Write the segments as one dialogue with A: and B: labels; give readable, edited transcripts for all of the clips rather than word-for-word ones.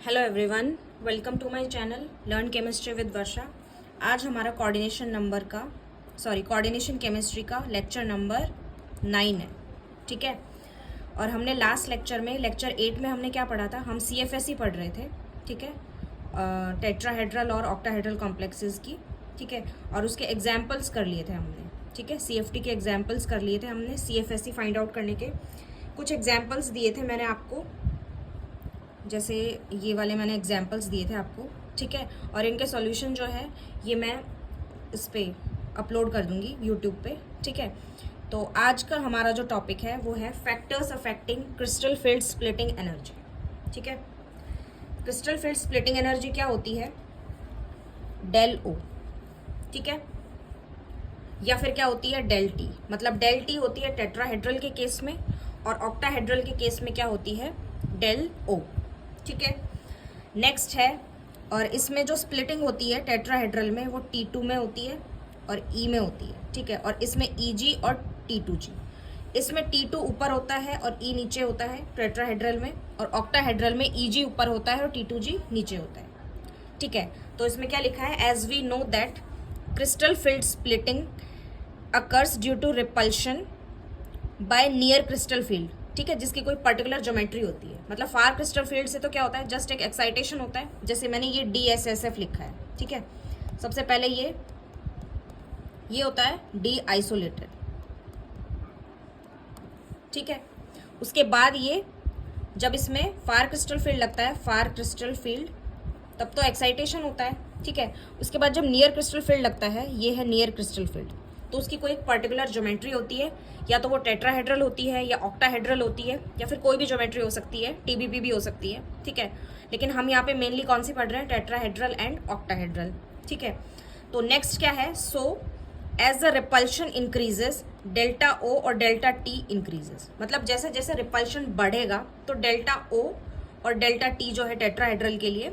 A: Hello everyone, welcome to my channel learn chemistry with Varsha. आज हमारा coordination chemistry का lecture number 9 है। ठीक है। और हमने लास्ट लेक्चर 8 में हमने क्या पढ़ा था? हम CFSE पढ़ रहे थे। ठीक है। टेट्राहेड्रल और ऑक्टाहेड्रल कॉम्प्लेक्सेस की। ठीक है। और उसके एग्जाम्पल्स कर लिए थे हमने। ठीक है। CFT के एग्जाम्पल्स कर लिए थे हमने। CFSE फाइंड आउट करने के कुछ एग्जाम्पल्स दिए थे मैंने आपको, जैसे ये वाले मैंने एग्जाम्पल्स दिए थे आपको। ठीक है। और इनके सॉल्यूशन जो है ये मैं इस पर अपलोड कर दूंगी यूट्यूब पे। ठीक है। तो आज का हमारा जो टॉपिक है वो है factors affecting crystal field splitting energy. ठीक है। क्रिस्टल फील्ड स्प्लिटिंग एनर्जी क्या होती है? Del O. ठीक है। या फिर क्या होती है? Del T. मतलब डेल टी होती है टेट्राहेड्रल के केस में, और ऑक्टाहेड्रल के केस में क्या होती है? Del O. ठीक है। नेक्स्ट है, और इसमें जो स्प्लिटिंग होती है टेट्राहेड्रल में वो T2 में होती है और E में होती है। ठीक है। और इसमें EG और T2G। इसमें T2 ऊपर होता है और E नीचे होता है टेट्राहेड्रल में, और ऑक्टाहेड्रल में EG ऊपर होता है और T2G नीचे होता है। ठीक है। तो इसमें क्या लिखा है? As we know that crystal field splitting occurs due to repulsion by near crystal field. ठीक है। जिसकी कोई पर्टिकुलर ज्योमेट्री होती है। मतलब फार क्रिस्टल फील्ड से तो क्या होता है? जस्ट एक एक्साइटेशन होता है। जैसे मैंने ये DSSF लिखा है। ठीक है। सबसे पहले ये होता है डी आइसोलेटेड। ठीक है। उसके बाद ये जब इसमें फार क्रिस्टल फील्ड लगता है, फार क्रिस्टल फील्ड, तब तो एक्साइटेशन होता है। ठीक है। उसके बाद जब नियर क्रिस्टल फील्ड लगता है, ये है नियर क्रिस्टल फील्ड, तो उसकी कोई एक पर्टिकुलर ज्योमेट्री होती है। या तो वो टेट्राहेड्रल होती है या ऑक्टाहेड्रल होती है, या फिर कोई भी ज्योमेट्री हो सकती है, TBP भी हो सकती है। ठीक है। लेकिन हम यहाँ पे मेनली कौन सी पढ़ रहे हैं? Tetrahedral and octahedral. ठीक है। तो नेक्स्ट क्या है? So as the repulsion increases delta O और डेल्टा T इंक्रीजेस। मतलब जैसे जैसे रिपल्शन बढ़ेगा तो डेल्टा O और डेल्टा T जो है टेट्राहेड्रल के लिए,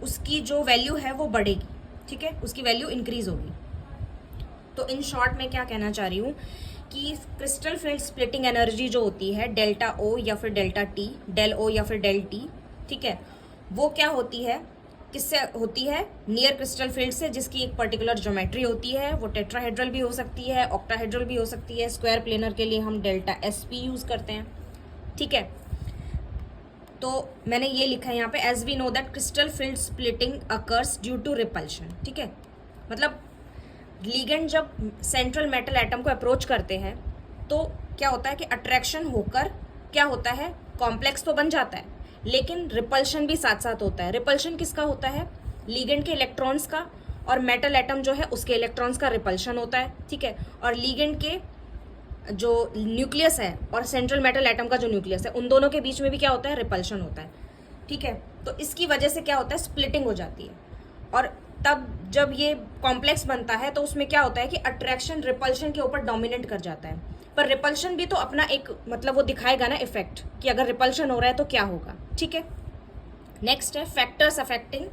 A: उसकी जो वैल्यू है वो बढ़ेगी। ठीक है। उसकी वैल्यू इंक्रीज होगी। तो इन शॉर्ट में क्या कहना चाह रही हूँ कि क्रिस्टल फील्ड स्प्लिटिंग एनर्जी जो होती है डेल्टा O या फिर डेल्टा T, डेल O या फिर डेल T, ठीक है, वो क्या होती है? किससे होती है? नियर क्रिस्टल फील्ड से, जिसकी एक पर्टिकुलर ज्योमेट्री होती है। वो टेट्राहेड्रल भी हो सकती है, ऑक्टाहेड्रल भी हो सकती है। स्क्वायर प्लेनर के लिए हम डेल्टा SP यूज करते हैं। ठीक है। तो मैंने ये लिखा है यहाँ पे, as we know that crystal field splitting occurs due to repulsion. ठीक है। मतलब लिगेंड जब सेंट्रल मेटल एटम को अप्रोच करते हैं तो क्या होता है कि अट्रैक्शन होकर क्या होता है? कॉम्प्लेक्स तो बन जाता है, लेकिन रिपल्शन भी साथ साथ होता है। रिपल्शन किसका होता है? लिगेंड के इलेक्ट्रॉन्स का, और मेटल एटम जो है उसके इलेक्ट्रॉन्स का रिपल्शन होता है। ठीक है। और लिगेंड के जो न्यूक्लियस है और सेंट्रल मेटल एटम का जो न्यूक्लियस है, उन दोनों के बीच में भी क्या होता है? रिपल्शन होता है। ठीक है। तो इसकी वजह से क्या होता है? स्प्लिटिंग हो जाती है। और तब जब ये कॉम्प्लेक्स बनता है तो उसमें क्या होता है कि अट्रैक्शन रिपल्शन के ऊपर डोमिनेट कर जाता है। पर रिपल्शन भी तो अपना एक मतलब वो दिखाएगा ना इफेक्ट, कि अगर रिपल्शन हो रहा है तो क्या होगा। ठीक है। नेक्स्ट है फैक्टर्स अफेक्टिंग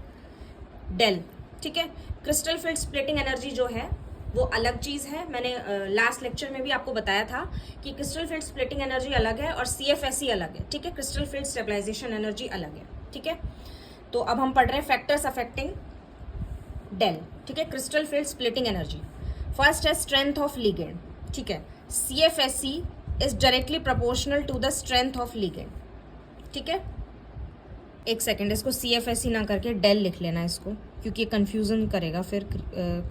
A: डेल। ठीक है। क्रिस्टल फील्ड स्प्लिटिंग एनर्जी जो है वो अलग चीज है। मैंने लास्ट लेक्चर में भी आपको बताया था कि क्रिस्टल फील्ड स्प्लिटिंग एनर्जी अलग है और CFSE अलग है। ठीक है। क्रिस्टल फील्ड स्टेबलाइजेशन एनर्जी अलग है। ठीक है। तो अब हम पढ़ रहे हैं फैक्टर्स अफेक्टिंग डेल। ठीक है। Crystal field splitting energy. First है स्ट्रेंथ ऑफ लिगेंड। ठीक है। CFSE is directly proportional to the strength of ligand. ठीक है। एक सेकेंड, इसको CFSE ना करके डेल लिख लेना इसको, क्योंकि कंफ्यूजन करेगा, फिर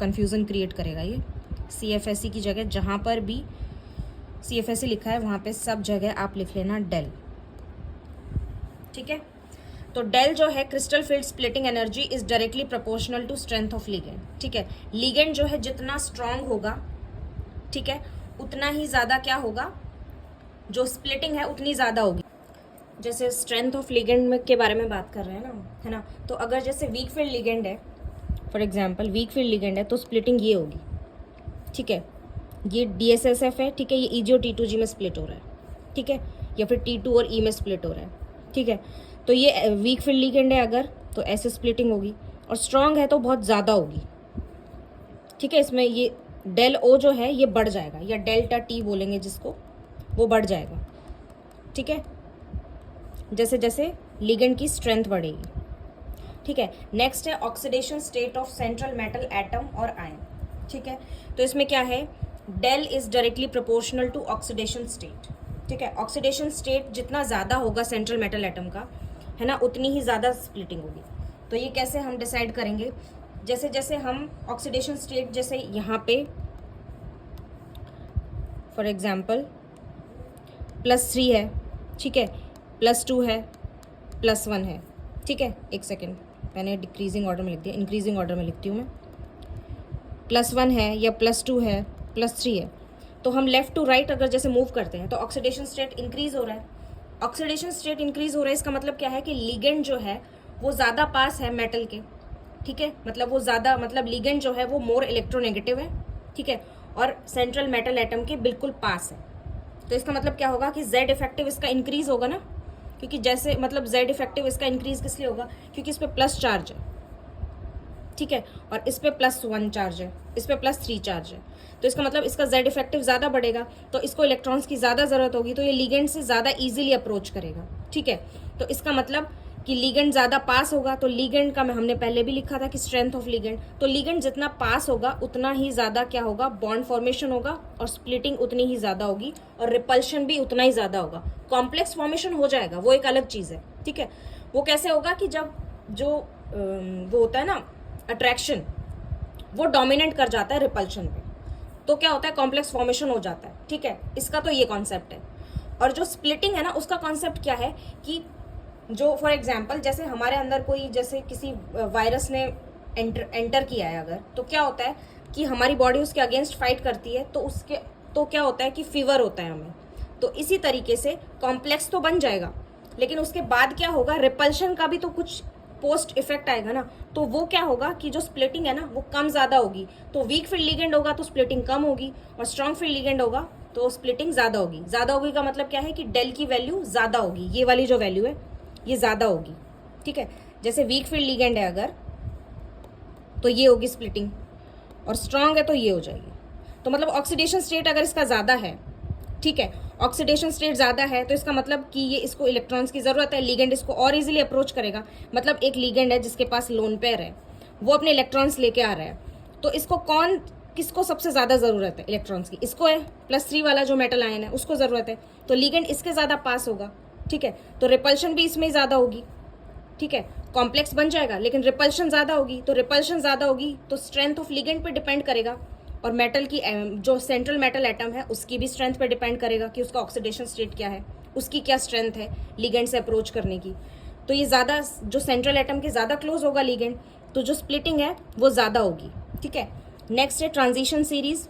A: कंफ्यूजन क्रिएट करेगा ये। CFSE की जगह जहाँ पर भी CFSE लिखा है वहाँ पे सब जगह आप लिख लेना डेल। ठीक है। तो डेल जो है crystal field splitting energy is directly proportional to strength of ligand. ठीक है। लिगेंड जो है जितना स्ट्रांग होगा, ठीक है, उतना ही ज़्यादा क्या होगा? जो स्प्लिटिंग है उतनी ज़्यादा होगी। जैसे स्ट्रेंथ ऑफ लिगेंड में के बारे में बात कर रहे हैं ना, है ना? तो अगर जैसे वीक फील्ड लिगेंड है, for example weak field ligand है, तो स्प्लिटिंग ये होगी। ठीक है। ये DSSF है। ठीक है। ये EG और T2G में स्प्लिट हो रहा है। ठीक है। या फिर T2 और E में स्प्लिट हो रहा है। ठीक है। तो ये वीक फील्ड लिगेंड है अगर, तो ऐसे स्प्लिटिंग होगी, और स्ट्रांग है तो बहुत ज़्यादा होगी। ठीक है। इसमें ये डेल O जो है ये बढ़ जाएगा, या डेल्टा T बोलेंगे जिसको, वो बढ़ जाएगा। ठीक है। जैसे जैसे लिगेंड की स्ट्रेंथ बढ़ेगी। ठीक है। नेक्स्ट है oxidation state of central metal atom और आयन, ठीक है। तो इसमें क्या है, del is directly proportional to oxidation state, ठीक है। ऑक्सीडेशन स्टेट जितना ज़्यादा होगा सेंट्रल मेटल एटम का, है ना, उतनी ही ज़्यादा स्प्लिटिंग होगी। तो ये कैसे हम डिसाइड करेंगे, जैसे जैसे हम ऑक्सीडेशन स्टेट, जैसे यहाँ पे फॉर एग्जांपल +3 है, ठीक है, +2 है, +1 है, ठीक है। एक सेकेंड, मैंने डिक्रीजिंग ऑर्डर में लिख दिया, इंक्रीजिंग ऑर्डर में लिखती हूँ मैं। +1 है या +2 है, +3 है, तो हम लेफ्ट टू राइट अगर जैसे मूव करते हैं तो ऑक्सीडेशन स्टेट इंक्रीज हो रहा है। ऑक्सीडेशन स्टेट इंक्रीज हो रहा है, इसका मतलब क्या है कि लिगेंड जो है वो ज़्यादा पास है मेटल के, ठीक है। मतलब वो ज़्यादा, मतलब लिगेंड जो है वो मोर इलेक्ट्रोनेगेटिव है, ठीक है, और सेंट्रल मेटल एटम के बिल्कुल पास है। तो इसका मतलब क्या होगा कि Z इफेक्टिव इसका इंक्रीज होगा ना, क्योंकि जैसे मतलब Z इफेक्टिव इसका इंक्रीज किस लिए होगा, क्योंकि इस पर प्लस चार्ज है, ठीक है, और इस पे +1 चार्ज है, इस पे +3 चार्ज है। तो इसका मतलब इसका Z इफेक्टिव ज़्यादा बढ़ेगा, तो इसको इलेक्ट्रॉन्स की ज़्यादा ज़रूरत होगी, तो ये लिगेंड से ज़्यादा इजीली अप्रोच करेगा, ठीक है। तो इसका मतलब कि लिगेंड ज़्यादा पास होगा, तो लिगेंड का हमने पहले भी लिखा था कि स्ट्रेंथ ऑफ लिगेंड, तो लिगेंड जितना पास होगा उतना ही ज़्यादा क्या होगा, बॉन्ड फॉर्मेशन होगा, और स्प्लिटिंग उतनी ही ज़्यादा होगी, और रिपल्शन भी उतना ही ज़्यादा होगा। कॉम्प्लेक्स फॉर्मेशन हो जाएगा, वो एक अलग चीज़ है, ठीक है। वो कैसे होगा कि जब जो वो होता है ना अट्रैक्शन, वो डोमिनेट कर जाता है रिपल्शन पे, तो क्या होता है, कॉम्प्लेक्स फॉर्मेशन हो जाता है, ठीक है। इसका तो ये कॉन्सेप्ट है। और जो स्प्लिटिंग है ना, उसका कॉन्सेप्ट क्या है कि जो फॉर एग्जांपल जैसे हमारे अंदर कोई, जैसे किसी वायरस ने एंटर किया है अगर, तो क्या होता है कि हमारी बॉडी उसके अगेंस्ट फाइट करती है, तो उसके तो क्या होता है कि फीवर होता है हमें। तो इसी तरीके से कॉम्प्लेक्स तो बन जाएगा, लेकिन उसके बाद क्या होगा, रिपल्शन का भी तो कुछ पोस्ट इफेक्ट आएगा ना। तो वो क्या होगा कि जो स्प्लिटिंग है ना वो कम ज़्यादा होगी, तो वीक फील्ड लिगेंड होगा तो स्प्लिटिंग कम होगी, और स्ट्रॉन्ग फील्ड लिगेंड होगा तो स्प्लिटिंग ज़्यादा होगी। ज़्यादा होगी का मतलब क्या है कि डेल की वैल्यू ज़्यादा होगी, ये वाली जो वैल्यू है ये ज़्यादा होगी, ठीक है। जैसे वीक फील्ड लिगेंड है अगर, तो ये होगी स्प्लिटिंग, और स्ट्रॉन्ग है तो ये हो जाएगी। तो मतलब ऑक्सीडेशन स्टेट अगर इसका ज़्यादा है, ठीक है, ऑक्सीडेशन स्टेट ज़्यादा है, तो इसका मतलब कि ये इसको इलेक्ट्रॉन्स की ज़रूरत है, लिगेंड इसको और इजीली अप्रोच करेगा। मतलब एक लिगेंड है जिसके पास लोन पेयर है, वो अपने इलेक्ट्रॉन्स लेके आ रहा है, तो इसको किसको सबसे ज़्यादा ज़रूरत है इलेक्ट्रॉन्स की, इसको है, +3 वाला जो मेटल आयन है उसको ज़रूरत है, तो लिगेंड इसके ज़्यादा पास होगा, ठीक है। तो रिपल्शन भी इसमें ज़्यादा होगी, ठीक है। कॉम्प्लेक्स बन जाएगा लेकिन रिपल्शन ज़्यादा होगी, तो रिपल्शन ज़्यादा होगी तो स्ट्रेंथ ऑफ लिगेंड पे डिपेंड करेगा, और मेटल की जो सेंट्रल मेटल एटम है उसकी भी स्ट्रेंथ पे डिपेंड करेगा कि उसका ऑक्सीडेशन स्टेट क्या है, उसकी क्या स्ट्रेंथ है लिगेंड से अप्रोच करने की। तो ये ज़्यादा, जो सेंट्रल एटम के ज़्यादा क्लोज होगा लिगेंड, तो जो स्प्लिटिंग है वो ज़्यादा होगी, ठीक है। नेक्स्ट है ट्रांजिशन सीरीज,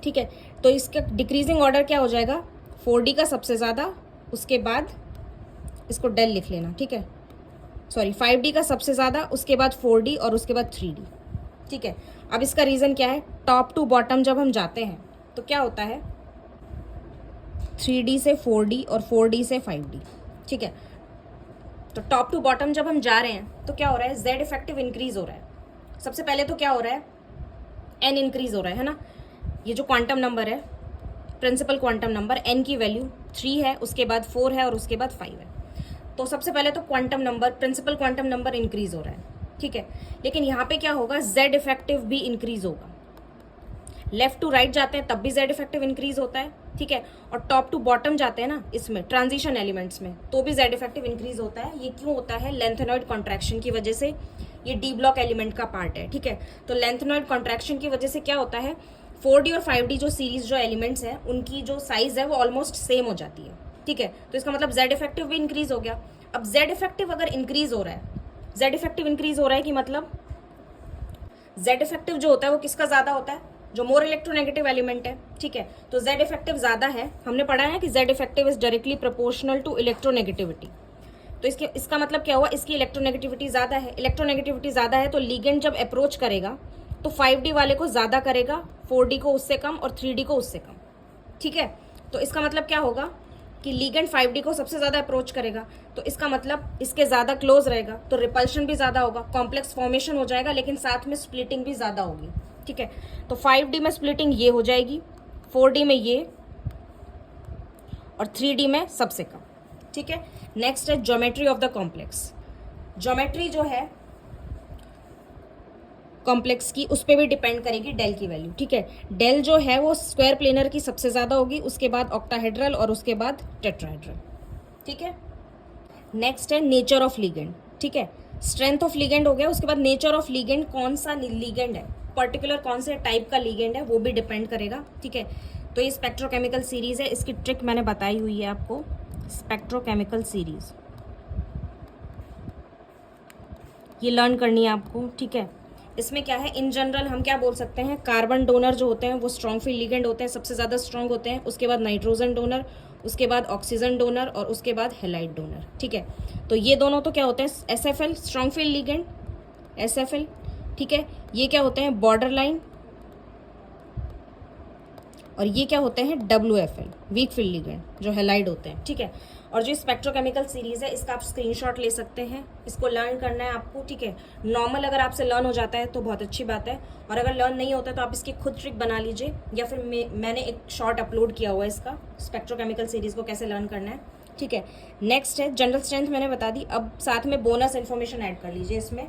A: ठीक है। तो इसका डिक्रीजिंग ऑर्डर क्या हो जाएगा, 4D का सबसे ज़्यादा, उसके बाद इसको डेल लिख लेना, ठीक है, सॉरी 5D का सबसे ज़्यादा, उसके बाद 4D और उसके बाद 3D, ठीक है। अब इसका रीज़न क्या है, टॉप टू बॉटम जब हम जाते हैं तो क्या होता है, 3D से 4D और 4D से 5D, ठीक है। तो टॉप टू बॉटम जब हम जा रहे हैं तो क्या हो रहा है, Z इफेक्टिव इंक्रीज हो रहा है। सबसे पहले तो क्या हो रहा है, N इंक्रीज हो रहा है ना। ये जो क्वांटम नंबर है, प्रिंसिपल क्वांटम नंबर, N की वैल्यू 3 है, उसके बाद 4 है और उसके बाद 5 है। तो सबसे पहले तो quantum number, principal quantum number increase हो रहा है, ठीक है। लेकिन यहाँ पे क्या होगा, Z इफेक्टिव भी इंक्रीज होगा। लेफ्ट टू राइट जाते हैं तब भी Z इफेक्टिव इंक्रीज होता है, ठीक है। और टॉप टू बॉटम जाते हैं ना इसमें ट्रांजिशन एलिमेंट्स में, तो भी Z इफेक्टिव इंक्रीज होता है। ये क्यों होता है, लेंथेनॉइड कॉन्ट्रैक्शन की वजह से। ये डी ब्लॉक एलिमेंट का पार्ट है, ठीक है। तो लेंथेनॉइड कॉन्ट्रैक्शन की वजह से क्या होता है, 4D और 5D जो सीरीज जो एलिमेंट्स हैं उनकी जो साइज है वो ऑलमोस्ट सेम हो जाती है, ठीक है। तो इसका मतलब Z इफेक्टिव भी इंक्रीज हो गया। अब Z इफेक्टिव अगर इंक्रीज हो रहा है, Z इफेक्टिव इंक्रीज हो रहा है कि मतलब Z इफेक्टिव जो होता है वो किसका ज़्यादा होता है, जो मोर इलेक्ट्रोनेगेटिव एलिमेंट है, ठीक है। तो Z इफेक्टिव ज़्यादा है, हमने पढ़ा है कि Z effective is directly proportional to electronegativity. तो इसका मतलब क्या हुआ, इसकी इलेक्ट्रोनेगेटिविटी ज़्यादा है। इलेक्ट्रोनेगेटिविटी ज़्यादा है तो लिगेंड जब अप्रोच करेगा तो 5D वाले को ज़्यादा करेगा, 4D को उससे कम और 3D को उससे कम, ठीक है। तो इसका मतलब क्या होगा कि लिगेंड 5D को सबसे ज़्यादा अप्रोच करेगा, तो इसका मतलब इसके ज़्यादा क्लोज रहेगा, तो रिपल्शन भी ज़्यादा होगा, कॉम्प्लेक्स फॉर्मेशन हो जाएगा, लेकिन साथ में स्प्लिटिंग भी ज़्यादा होगी, ठीक है। तो 5D में स्प्लिटिंग ये हो जाएगी, 4D में ये, और 3D में सबसे कम, ठीक है। नेक्स्ट है geometry of the complex. Geometry जो है कॉम्प्लेक्स की उस पर भी डिपेंड करेगी डेल की वैल्यू, ठीक है। डेल जो है वो स्क्वायर प्लेनर की सबसे ज़्यादा होगी, उसके बाद ऑक्टाहेड्रल और उसके बाद टेट्राहेड्रल, ठीक है। नेक्स्ट है नेचर ऑफ लिगेंड, ठीक है। स्ट्रेंथ ऑफ लिगेंड हो गया, उसके बाद नेचर ऑफ लिगेंड, कौन सा लिगेंड है, पर्टिकुलर कौन से टाइप का लिगेंड है वो भी डिपेंड करेगा, ठीक है। तो ये स्पेक्ट्रोकेमिकल सीरीज है, इसकी ट्रिक मैंने बताई हुई है आपको, स्पेक्ट्रोकेमिकल सीरीज ये लर्न करनी है आपको, ठीक है। इसमें क्या है, इन जनरल हम क्या बोल सकते हैं, कार्बन डोनर जो होते हैं वो स्ट्रॉन्ग फील्ड लिगेंड होते हैं, सबसे ज़्यादा स्ट्रॉन्ग होते हैं, उसके बाद नाइट्रोजन डोनर, उसके बाद ऑक्सीजन डोनर और उसके बाद हेलाइड डोनर, ठीक है। तो ये दोनों तो क्या होते हैं, SFL strong field ligand, SFL, ठीक है। ये क्या होते हैं, बॉर्डर लाइन, और ये क्या होते हैं, WFL वीक फील्ड लिगेंड, जो हेलाइड होते हैं, ठीक है। और जो स्पेक्ट्रोकेमिकल सीरीज है इसका आप स्क्रीनशॉट ले सकते हैं, इसको लर्न करना है आपको, ठीक है। नॉर्मल अगर आपसे लर्न हो जाता है तो बहुत अच्छी बात है, और अगर लर्न नहीं होता है तो आप इसकी खुद ट्रिक बना लीजिए, या फिर मैंने एक शॉर्ट अपलोड किया हुआ है इसका, स्पेक्ट्रोकेमिकल सीरीज को कैसे लर्न करना है, ठीक है। नेक्स्ट है जनरल स्ट्रेंथ, मैंने बता दी। अब साथ में बोनस इन्फॉर्मेशन ऐड कर लीजिए इसमें।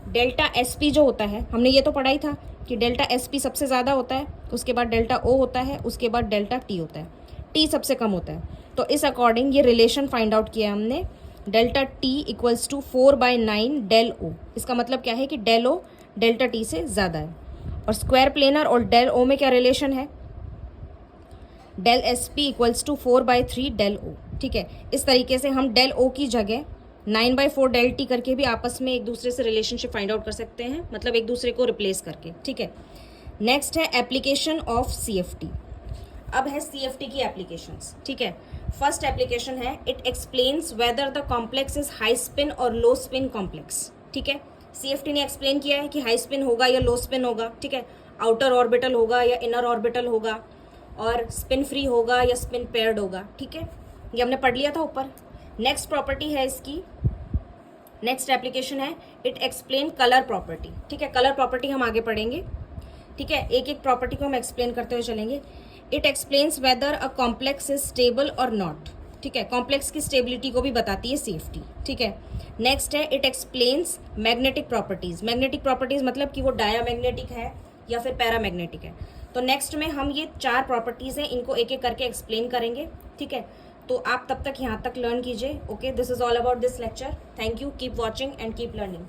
A: डेल्टा SP जो होता है, हमने ये तो पढ़ा ही था कि डेल्टा SP सबसे ज़्यादा होता है, उसके बाद डेल्टा O होता है, उसके बाद डेल्टा T होता है, T सबसे कम होता है। तो इस अकॉर्डिंग ये रिलेशन फाइंड आउट किया हमने, delta T equals to 4/9 del O। इसका मतलब क्या है कि डेल O डेल्टा T से ज़्यादा है। और स्क्वायर प्लेनर और डेल O में क्या रिलेशन है, del SP equals to 4/3 del O, ठीक है। इस तरीके से हम डेल O की जगह 9/4 डेल T करके भी आपस में एक दूसरे से रिलेशनशिप फाइंड आउट कर सकते हैं, मतलब एक दूसरे को रिप्लेस करके, ठीक है। नेक्स्ट है एप्लीकेशन ऑफ CFT। अब है CFT की एप्लीकेशंस, ठीक है। फर्स्ट एप्लीकेशन है, it explains whether the complex is high spin और लो स्पिन कॉम्प्लेक्स, ठीक है। CFT ने एक्सप्लेन किया है कि हाई स्पिन होगा या लो स्पिन होगा, ठीक है। आउटर ऑर्बिटल होगा या इनर ऑर्बिटल होगा, और स्पिन फ्री होगा या स्पिन पेयर्ड होगा, ठीक है। ये हमने पढ़ लिया था ऊपर। नेक्स्ट प्रॉपर्टी है इसकी, नेक्स्ट एप्लीकेशन है, इट एक्सप्लेन कलर प्रॉपर्टी, ठीक है। कलर प्रॉपर्टी हम आगे पढ़ेंगे, ठीक है। एक एक प्रॉपर्टी को हम एक्सप्लेन करते हुए चलेंगे। It explains weather a complex is stable और नॉट, ठीक है। कॉम्प्लेक्स की स्टेबिलिटी को भी बताती है CFT, ठीक है। नेक्स्ट है, it explains magnetic properties. Magnetic properties मतलब कि वो डायामैग्नेटिक है या फिर पैरामैग्नेटिक है। तो नेक्स्ट में हम ये 4 प्रॉपर्टीज हैं, इनको एक एक करके एक्सप्लेन करेंगे, ठीक है। तो आप तब तक यहाँ तक लर्न कीजिए। Okay, this is all about this lecture. Thank you, keep watching and keep learning.